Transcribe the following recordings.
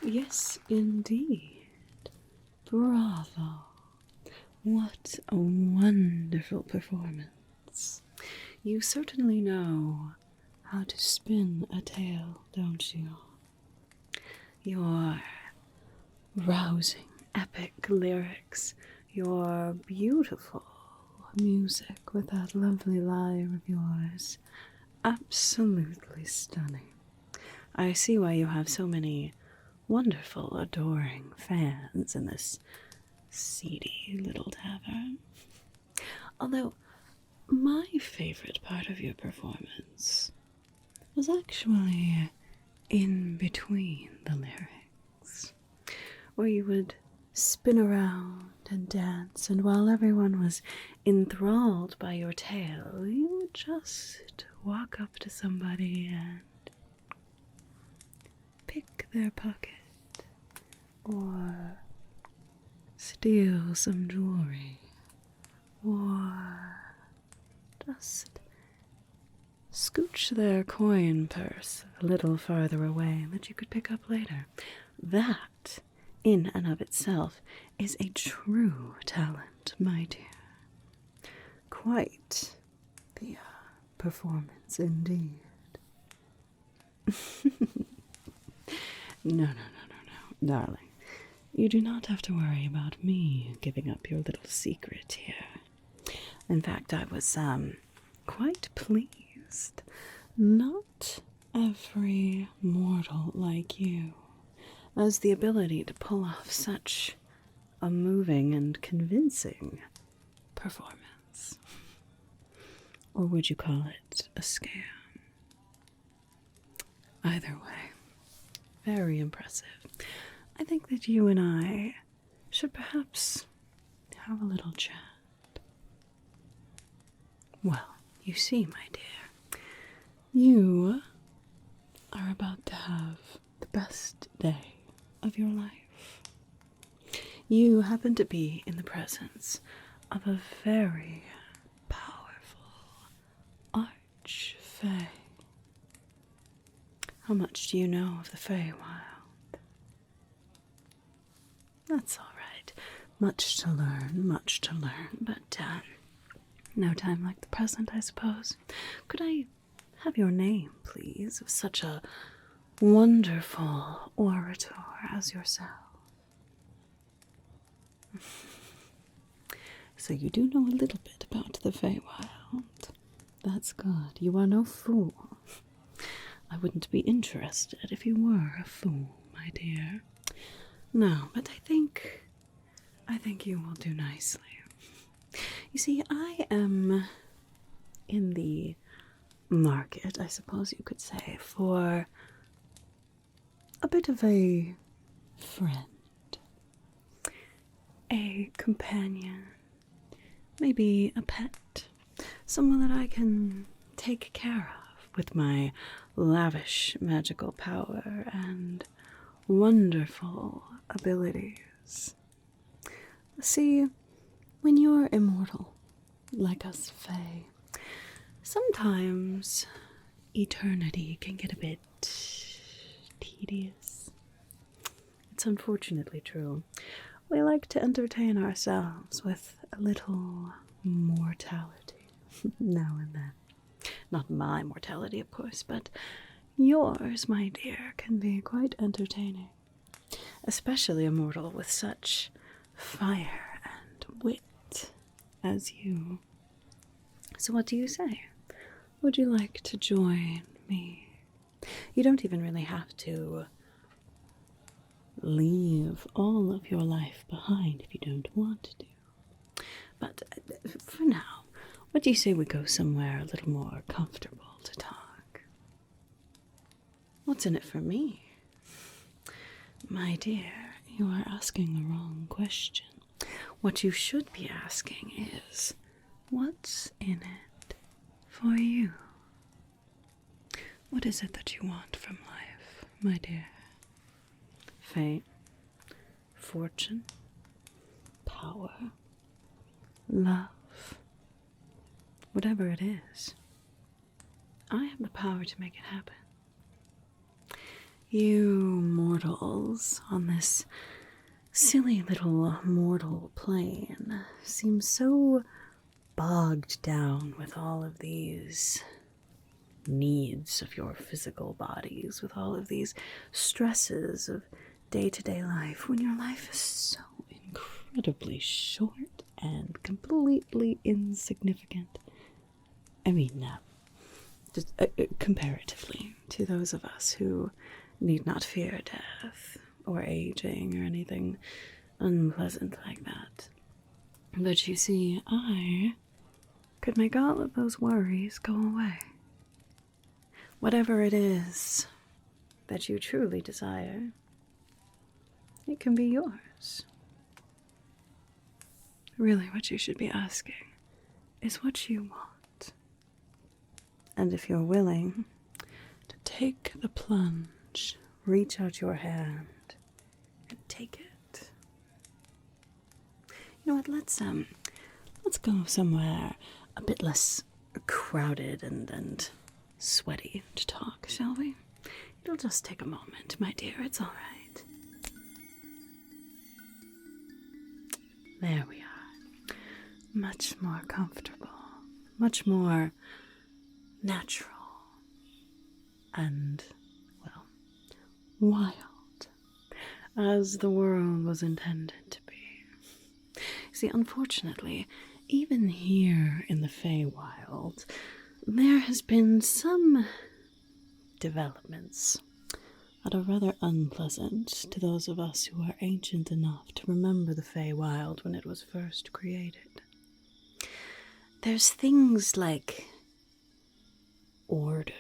Yes, indeed. Bravo. What a wonderful performance. You certainly know how to spin a tale, don't you? Your rousing, epic lyrics, your beautiful music with that lovely lyre of yours. Absolutely stunning. I see why you have so many wonderful, adoring fans in this seedy little tavern. Although, my favorite part of your performance was actually in between the lyrics, where you would spin around and dance, and while everyone was enthralled by your tale, you would just walk up to somebody and pick their pocket or steal some jewelry or just scooch their coin purse a little farther away that you could pick up later. That, in and of itself, is a true talent, my dear. Quite the performance indeed. No, darling. You do not have to worry about me giving up your little secret here. In fact, I was, quite pleased. Not every mortal like you has the ability to pull off such a moving and convincing performance. Or would you call it a scam? Either way, very impressive. I think that you and I should perhaps have a little chat. Well, you see, my dear, you are about to have the best day of your life. You happen to be in the presence of a very powerful Archfey. How much do you know of the Feywild? That's all right. Much to learn, but no time like the present, I suppose. Could I have your name, please, of such a wonderful orator as yourself? So you do know a little bit about the Feywild. That's good. You are no fool. I wouldn't be interested if you were a fool, my dear. No, but I think you will do nicely. You see, I am in the market, I suppose you could say, for a bit of a friend, a companion, maybe a pet, someone that I can take care of with my lavish magical power and wonderful abilities. See, when you're immortal, like us Fae, sometimes eternity can get a bit tedious. It's unfortunately true. We like to entertain ourselves with a little mortality now and then. Not my mortality, of course, but yours, my dear, can be quite entertaining. Especially a mortal with such fire and wit as you. So what do you say? Would you like to join me? You don't even really have to leave all of your life behind if you don't want to. But for now, what do you say we go somewhere a little more comfortable to talk? What's in it for me? My dear, you are asking the wrong question. What you should be asking is, what's in it for you? What is it that you want from life, my dear? Fame, fortune, power, love, whatever it is, I have the power to make it happen. You mortals on this silly little mortal plane seem so bogged down with all of these needs of your physical bodies, with all of these stresses of day-to-day life, when your life is so incredibly short and completely insignificant. I mean, just comparatively to those of us who need not fear death or aging or anything unpleasant like that. But you see, I could make all of those worries go away. Whatever it is that you truly desire, it can be yours. Really, what you should be asking is what you want. And if you're willing to take the plunge, reach out your hand and take it. You know what, let's go somewhere a bit less crowded and sweaty to talk, shall we? It'll just take a moment, my dear, it's all right. There we are. Much more comfortable, much more natural, and, well, wild, as the world was intended to be. See, unfortunately, even here in the Feywild, there has been some developments that are rather unpleasant to those of us who are ancient enough to remember the Feywild when it was first created. There's things like order,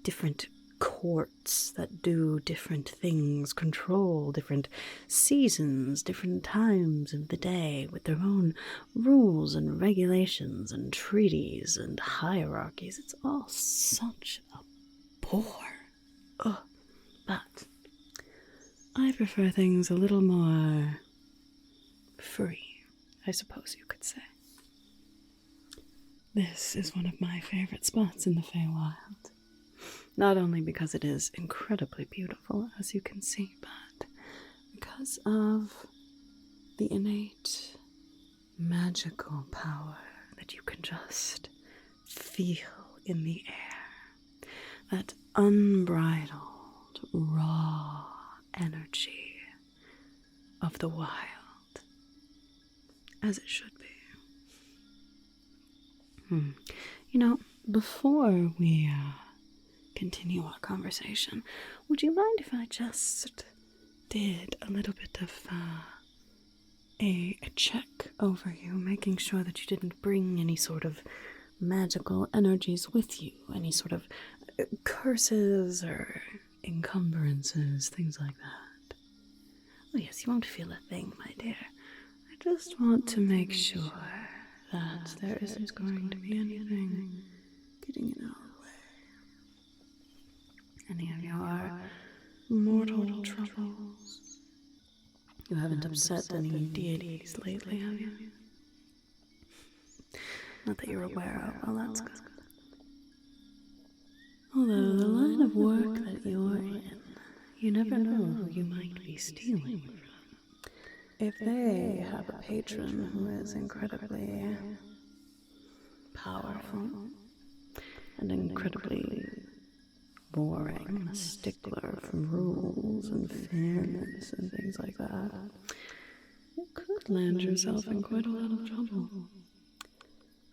different courts that do different things, control different seasons, different times of the day, with their own rules and regulations and treaties and hierarchies. It's all such a bore. Ugh. But I prefer things a little more free, I suppose you could say. This is one of my favorite spots in the Feywild. Not only because it is incredibly beautiful, as you can see, but because of the innate magical power that you can just feel in the air. That unbridled, raw energy of the wild, as it should be. You know, before we continue our conversation, would you mind if I just did a little bit of a check over you, making sure that you didn't bring any sort of magical energies with you, any sort of curses or encumbrances, things like that? Oh yes, you won't feel a thing, my dear. I just want to make sure that there isn't going to be anything getting in our way. Any of your mortal troubles? You haven't upset any deities lately, have you? Not that you're aware of. Well, that's good. Although the line of work that you're in, you never know who you might be stealing from. If they have a patron who is incredibly powerful and incredibly boring and a stickler for rules and fairness and things like that, you could land yourself in quite a lot of trouble.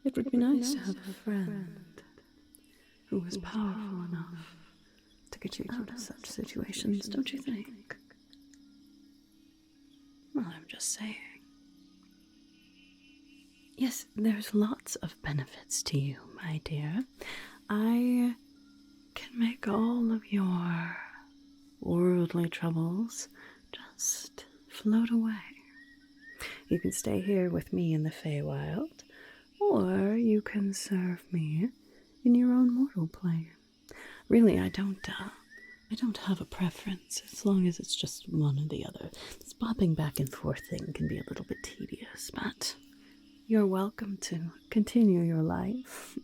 It would be nice to have a friend who is powerful enough to get you out of such situations, don't you think? Well, I'm just saying. Yes, there's lots of benefits to you, my dear. I can make all of your worldly troubles just float away. You can stay here with me in the Feywild, or you can serve me in your own mortal plane. Really, I don't have a preference, as long as it's just one or the other. This bopping back and forth thing can be a little bit tedious, but you're welcome to continue your life.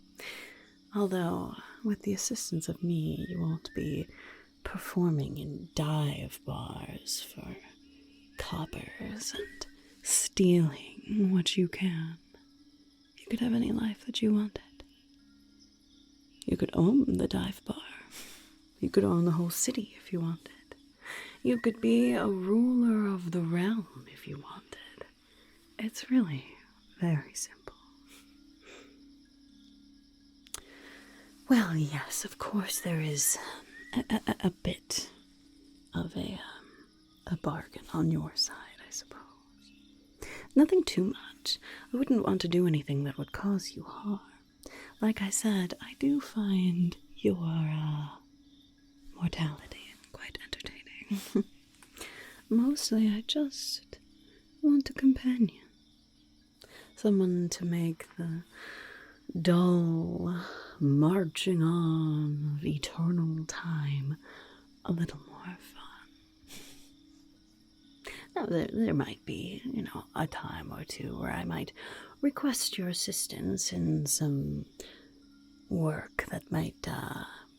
Although, with the assistance of me, you won't be performing in dive bars for coppers and stealing what you can. You could have any life that you wanted. You could own the dive bar. You could own the whole city if you wanted. You could be a ruler of the realm if you wanted. It's really very simple. Well, yes, of course there is a bit of a bargain on your side, I suppose. Nothing too much. I wouldn't want to do anything that would cause you harm. Like I said, I do find your mortality quite entertaining. Mostly I just want a companion. Someone to make the dull marching on of eternal time a little more fun. Now, there might be, a time or two where I might request your assistance in some work that might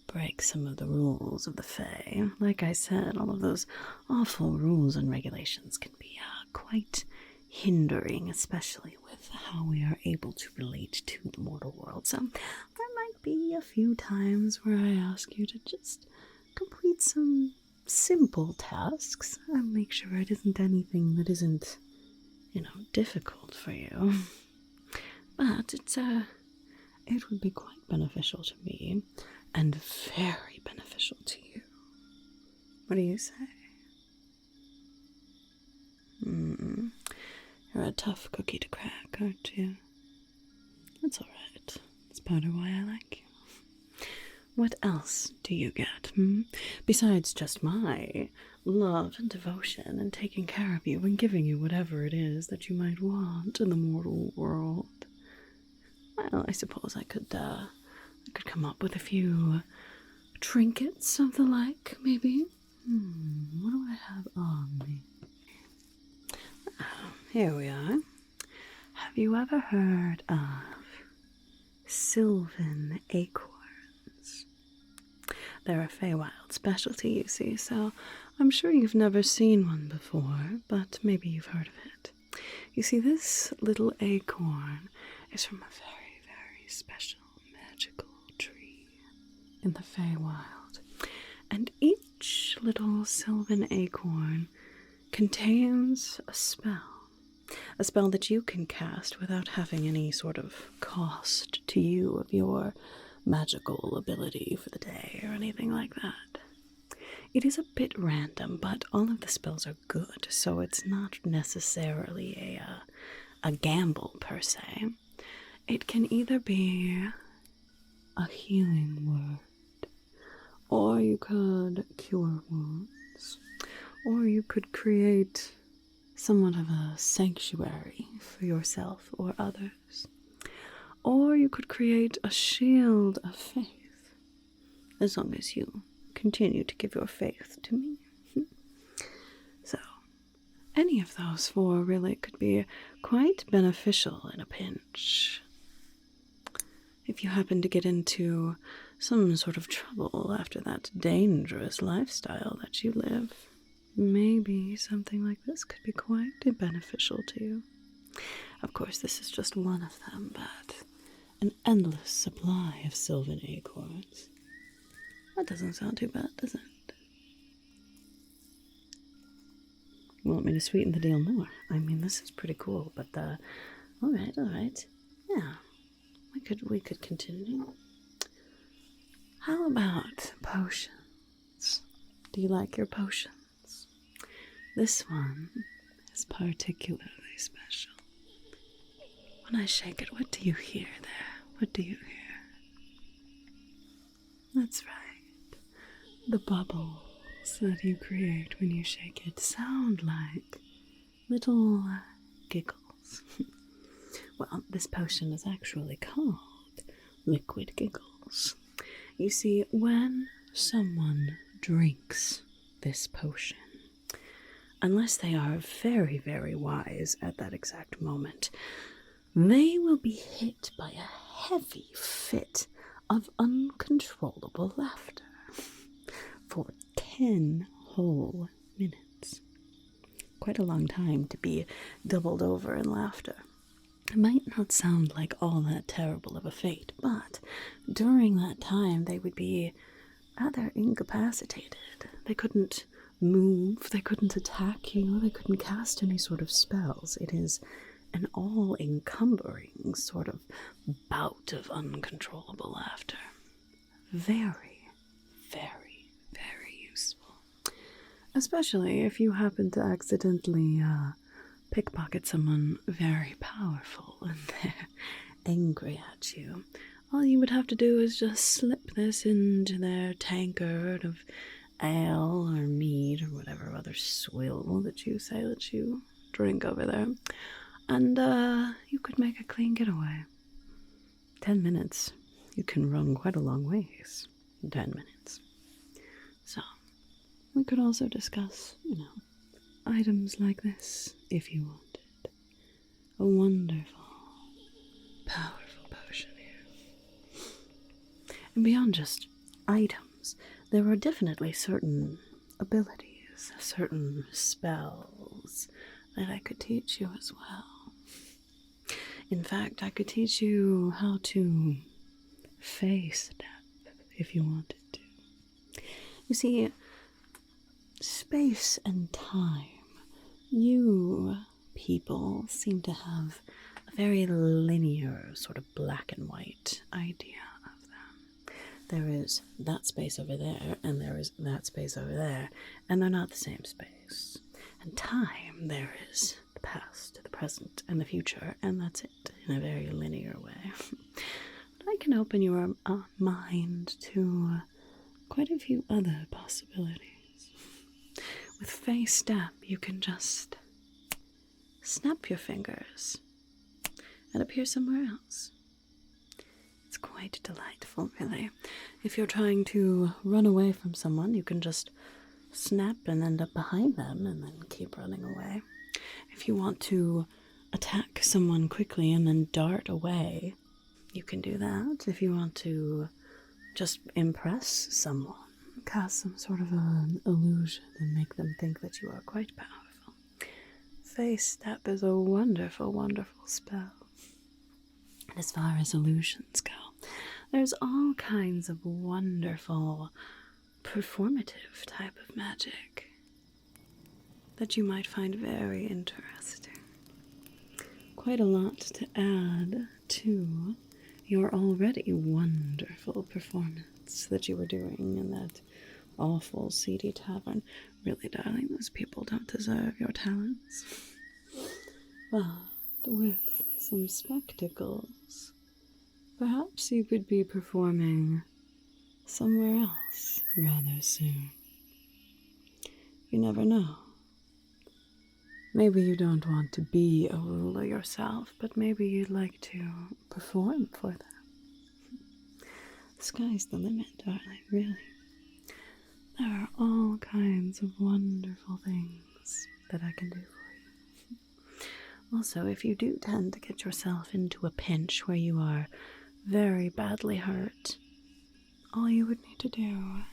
break some of the rules of the Fae. Like I said, all of those awful rules and regulations can be quite hindering, especially with how we are able to relate to the mortal world. So there might be a few times where I ask you to just complete some simple tasks and make sure it isn't anything that isn't, difficult for you. But it would be quite beneficial to me and very beneficial to you. What do you say? You're a tough cookie to crack, aren't you? That's all right. That's part of why I like you. What else do you get, besides just my love and devotion and taking care of you and giving you whatever it is that you might want in the mortal world? Well, I suppose I could come up with a few trinkets of the like, maybe. What do I have on me? Oh, here we are. Have you ever heard of Sylvan Acorns? They're a Feywild specialty, you see, so I'm sure you've never seen one before, but maybe you've heard of it. You see, this little acorn is from a very, very special magical tree in the Feywild. And each little Sylvan Acorn contains a spell that you can cast without having any sort of cost to you of your magical ability for the day or anything like that. It is a bit random, but all of the spells are good, so it's not necessarily a gamble per se. It can either be a healing word, or you could cure wounds, or you could create somewhat of a sanctuary for yourself or others. Or you could create a shield of faith, as long as you continue to give your faith to me. So, any of those four really could be quite beneficial in a pinch. If you happen to get into some sort of trouble after that dangerous lifestyle that you live, maybe something like this could be quite beneficial to you. Of course, this is just one of them, but an endless supply of Sylvan Acorns. That doesn't sound too bad, does it? You want me to sweeten the deal more? I mean, this is pretty cool, but all right. Yeah, we could continue. How about potions? Do you like your potions? This one is particularly special. When I shake it, what do you hear there? What do you hear? That's right. The bubbles that you create when you shake it sound like little giggles. Well, this potion is actually called liquid giggles. You see, when someone drinks this potion, unless they are very, very wise at that exact moment, they will be hit by a heavy fit of uncontrollable laughter for 10 whole minutes. Quite a long time to be doubled over in laughter. It might not sound like all that terrible of a fate, but during that time they would be rather incapacitated. They couldn't move, they couldn't attack you, they couldn't cast any sort of spells. It is an all-encumbering sort of bout of uncontrollable laughter. Very, very, very useful. Especially if you happen to accidentally pickpocket someone very powerful and they're angry at you. All you would have to do is just slip this into their tankard of ale or mead or whatever other swill that you say that you drink over there, and you could make a clean getaway. 10 minutes. You can run quite a long ways in 10 minutes. So, we could also discuss, items like this if you wanted. A wonderful, powerful potion here. And beyond just items, there are definitely certain abilities, certain spells that I could teach you as well. In fact, I could teach you how to face step if you wanted to. You see, space and time, you people seem to have a very linear, sort of black and white idea of them. There is that space over there, and there is that space over there, and they're not the same space. And time, there is the past, the present, and the future, and that's it, in a very linear way. But I can open your mind to quite a few other possibilities. With face step, you can just snap your fingers and appear somewhere else. It's quite delightful, really. If you're trying to run away from someone, you can just snap and end up behind them and then keep running away. If you want to attack someone quickly and then dart away, you can do that. If you want to just impress someone, cast some sort of an illusion and make them think that you are quite powerful. Face step is a wonderful, wonderful spell. And as far as illusions go, there's all kinds of wonderful performative type of magic that you might find very interesting. Quite a lot to add to your already wonderful performance that you were doing in that awful, seedy tavern. Really, darling, those people don't deserve your talents. But with some spectacles, perhaps you could be performing somewhere else rather soon. You never know. Maybe you don't want to be a ruler yourself, but maybe you'd like to perform for them. The sky's the limit, darling, really. There are all kinds of wonderful things that I can do for you. Also, if you do tend to get yourself into a pinch where you are very badly hurt, all you would need to do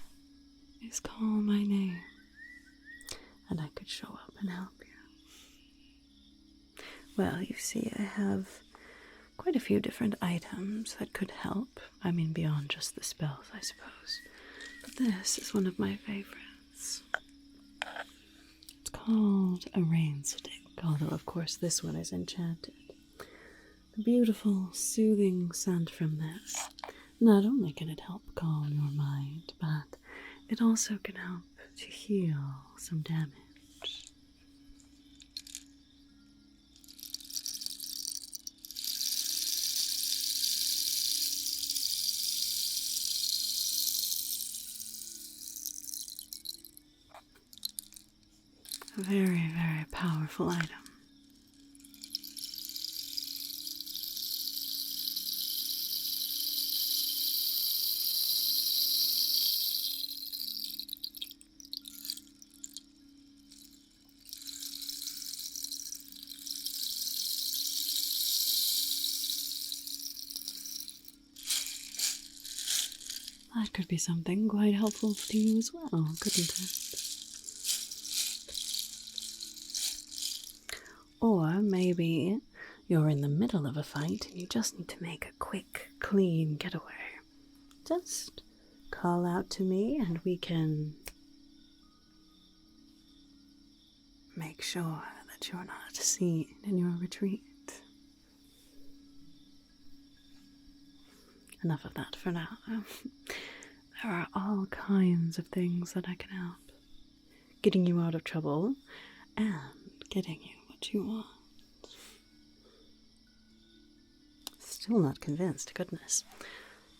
is call my name, and I could show up and help you. Well, you see, I have quite a few different items that could help. I mean, beyond just the spells, I suppose. But this is one of my favorites. It's called a rain stick, although, of course, this one is enchanted. The beautiful, soothing scent from this, not only can it help calm your mind, but it also can help to heal some damage. A very, very powerful item. that could be something quite helpful to you as well, couldn't it? Or maybe you're in the middle of a fight and you just need to make a quick, clean getaway. Just call out to me and we can make sure that you're not seen in your retreat. Enough of that for now. There are all kinds of things that I can help. Getting you out of trouble and getting you what you want. Still not convinced, goodness.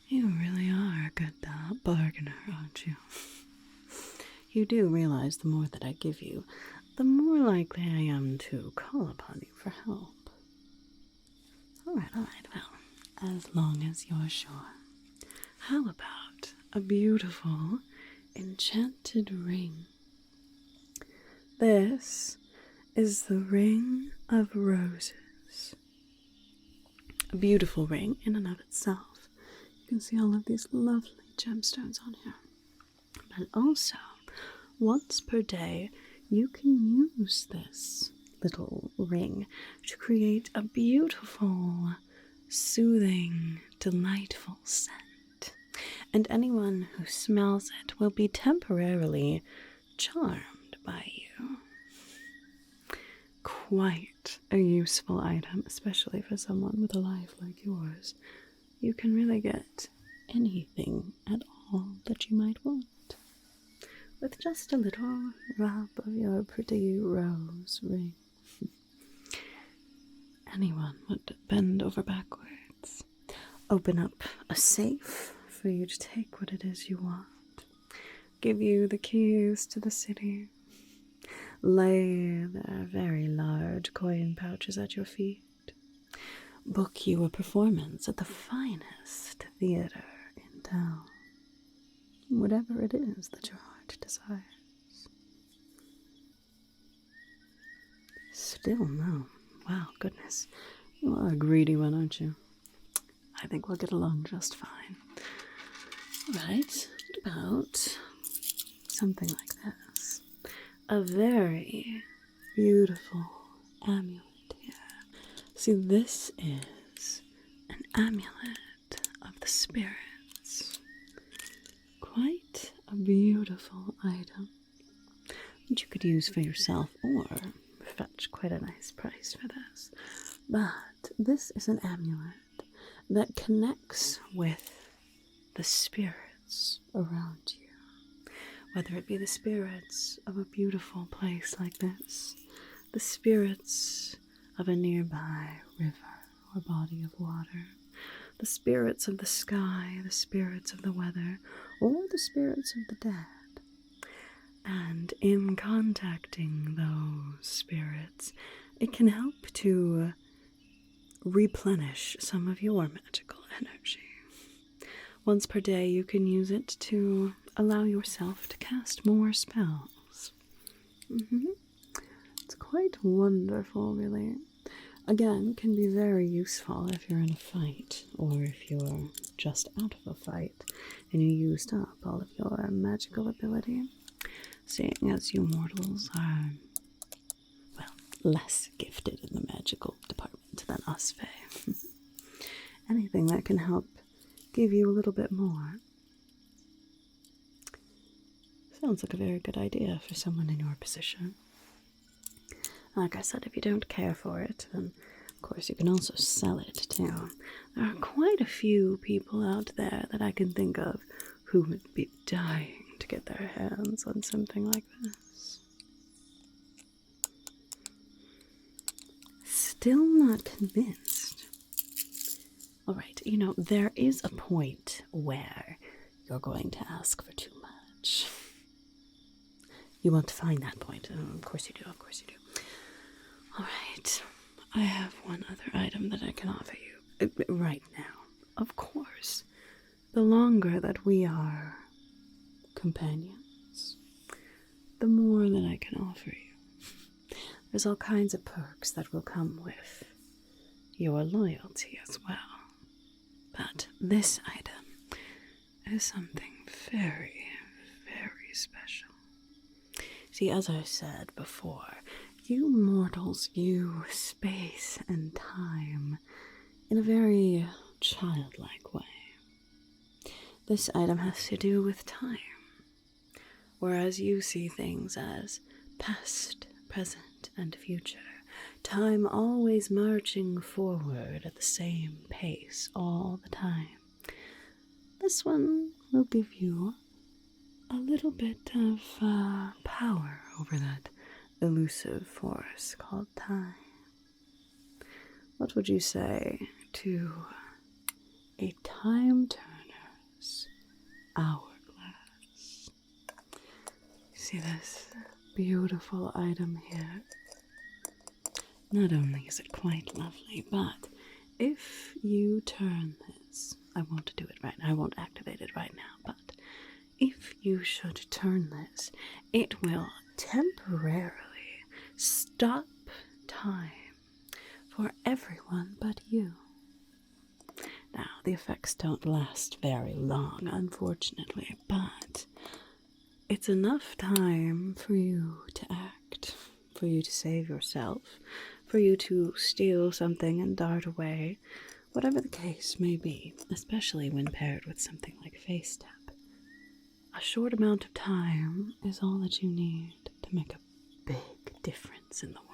You really are a good bargainer, aren't you? You do realize the more that I give you, the more likely I am to call upon you for help. Alright, well, as long as you're sure. How about a beautiful, enchanted ring? This is the Ring of Roses. A beautiful ring in and of itself. You can see all of these lovely gemstones on here. But also, once per day, you can use this little ring to create a beautiful, soothing, delightful scent. And anyone who smells it will be temporarily charmed by you. Quite a useful item, especially for someone with a life like yours. You can really get anything at all that you might want with just a little rub of your pretty rose ring. Anyone would bend over backwards, open up a safe for you to take what it is you want, give you the keys to the city, lay their very large coin pouches at your feet, book you a performance at the finest theater in town, whatever it is that your heart desires. Still no. Wow, goodness. You are a greedy one, aren't you? I think we'll get along just fine. Alright, what about something like this? A very beautiful amulet here. See, this is an amulet of the spirits. Quite a beautiful item, which you could use for yourself or fetch quite a nice price for this. But this is an amulet that connects with the spirits around you. Whether it be the spirits of a beautiful place like this, the spirits of a nearby river or body of water, the spirits of the sky, the spirits of the weather, or the spirits of the dead. And in contacting those spirits, it can help to replenish some of your magical energy. Once per day, you can use it to allow yourself to cast more spells. It's quite wonderful, really. Again, can be very useful if you're in a fight, or if you're just out of a fight and you used up all of your magical ability. Seeing as you mortals are, well, less gifted in the magical department than us Fae. Anything that can help give you a little bit more. Sounds like a very good idea for someone in your position. Like I said, if you don't care for it, then of course you can also sell it too. There are quite a few people out there that I can think of who would be dying to get their hands on something like this. Still not convinced. Alright, you know, there is a point where you're going to ask for too much. You want to find that point. Oh, of course you do, of course you do. Alright, I have one other item that I can offer you. Right now, of course. The longer that we are companions, the more that I can offer you. There's all kinds of perks that will come with your loyalty as well. But this item, is something very, very special. See, as I said before, you mortals view space and time in a very childlike way. This item has to do with time, whereas you see things as past, present, and future. Time always marching forward at the same pace all the time. This one will give you a little bit of power over that elusive force called time. What would you say to a time turner's hourglass? See this beautiful item here? Not only is it quite lovely, but if you turn this, I won't do it right now, I won't activate it right now, but if you should turn this, it will temporarily stop time for everyone but you. Now, the effects don't last very long, unfortunately, but it's enough time for you to act, for you to save yourself, for you to steal something and dart away, whatever the case may be, especially when paired with something like face tap. A short amount of time is all that you need to make a big difference in the world.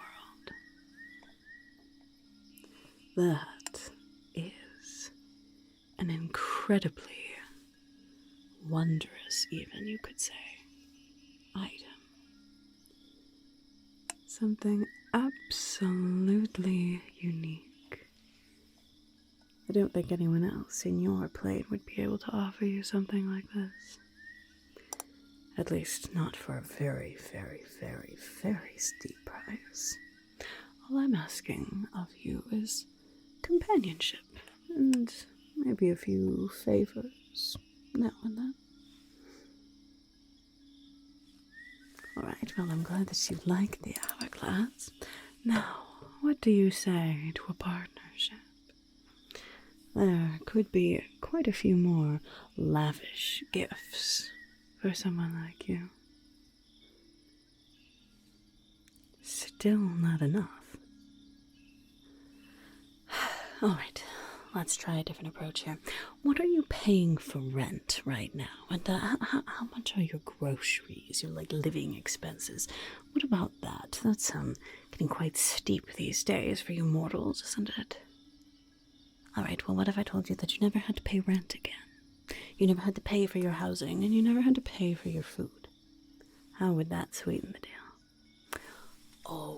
That is an incredibly wondrous, even you could say, item. Something absolutely unique. I don't think anyone else in your plane would be able to offer you something like this. At least not for a very, very, very, very steep price. All I'm asking of you is companionship, and maybe a few favors now and then. Alright, well, I'm glad that you like the hourglass. Now, what do you say to a partnership? There could be quite a few more lavish gifts for someone like you. Still not enough. Alright, let's try a different approach here. What are you paying for rent right now? And how much are your groceries, your living expenses? What about that? That's getting quite steep these days for you mortals, isn't it? Alright, well, what if I told you that you never had to pay rent again? You never had to pay for your housing, and you never had to pay for your food. How would that sweeten the deal?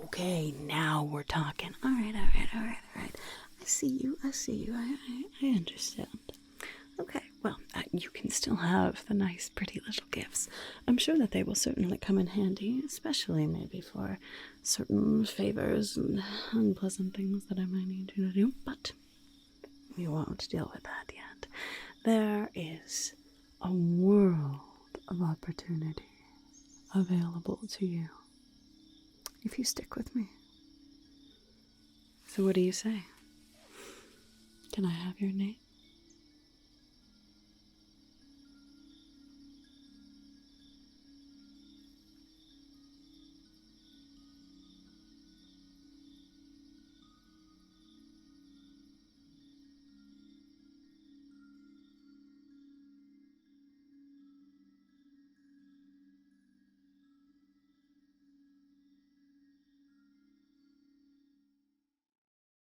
Okay, now we're talking. Alright. I see you, I understand. Okay, well, you can still have the nice, pretty little gifts. I'm sure that they will certainly come in handy, especially maybe for certain favors and unpleasant things that I might need you to do, but we won't deal with that yet. There is a world of opportunity available to you if you stick with me. So what do you say? Can I have your name?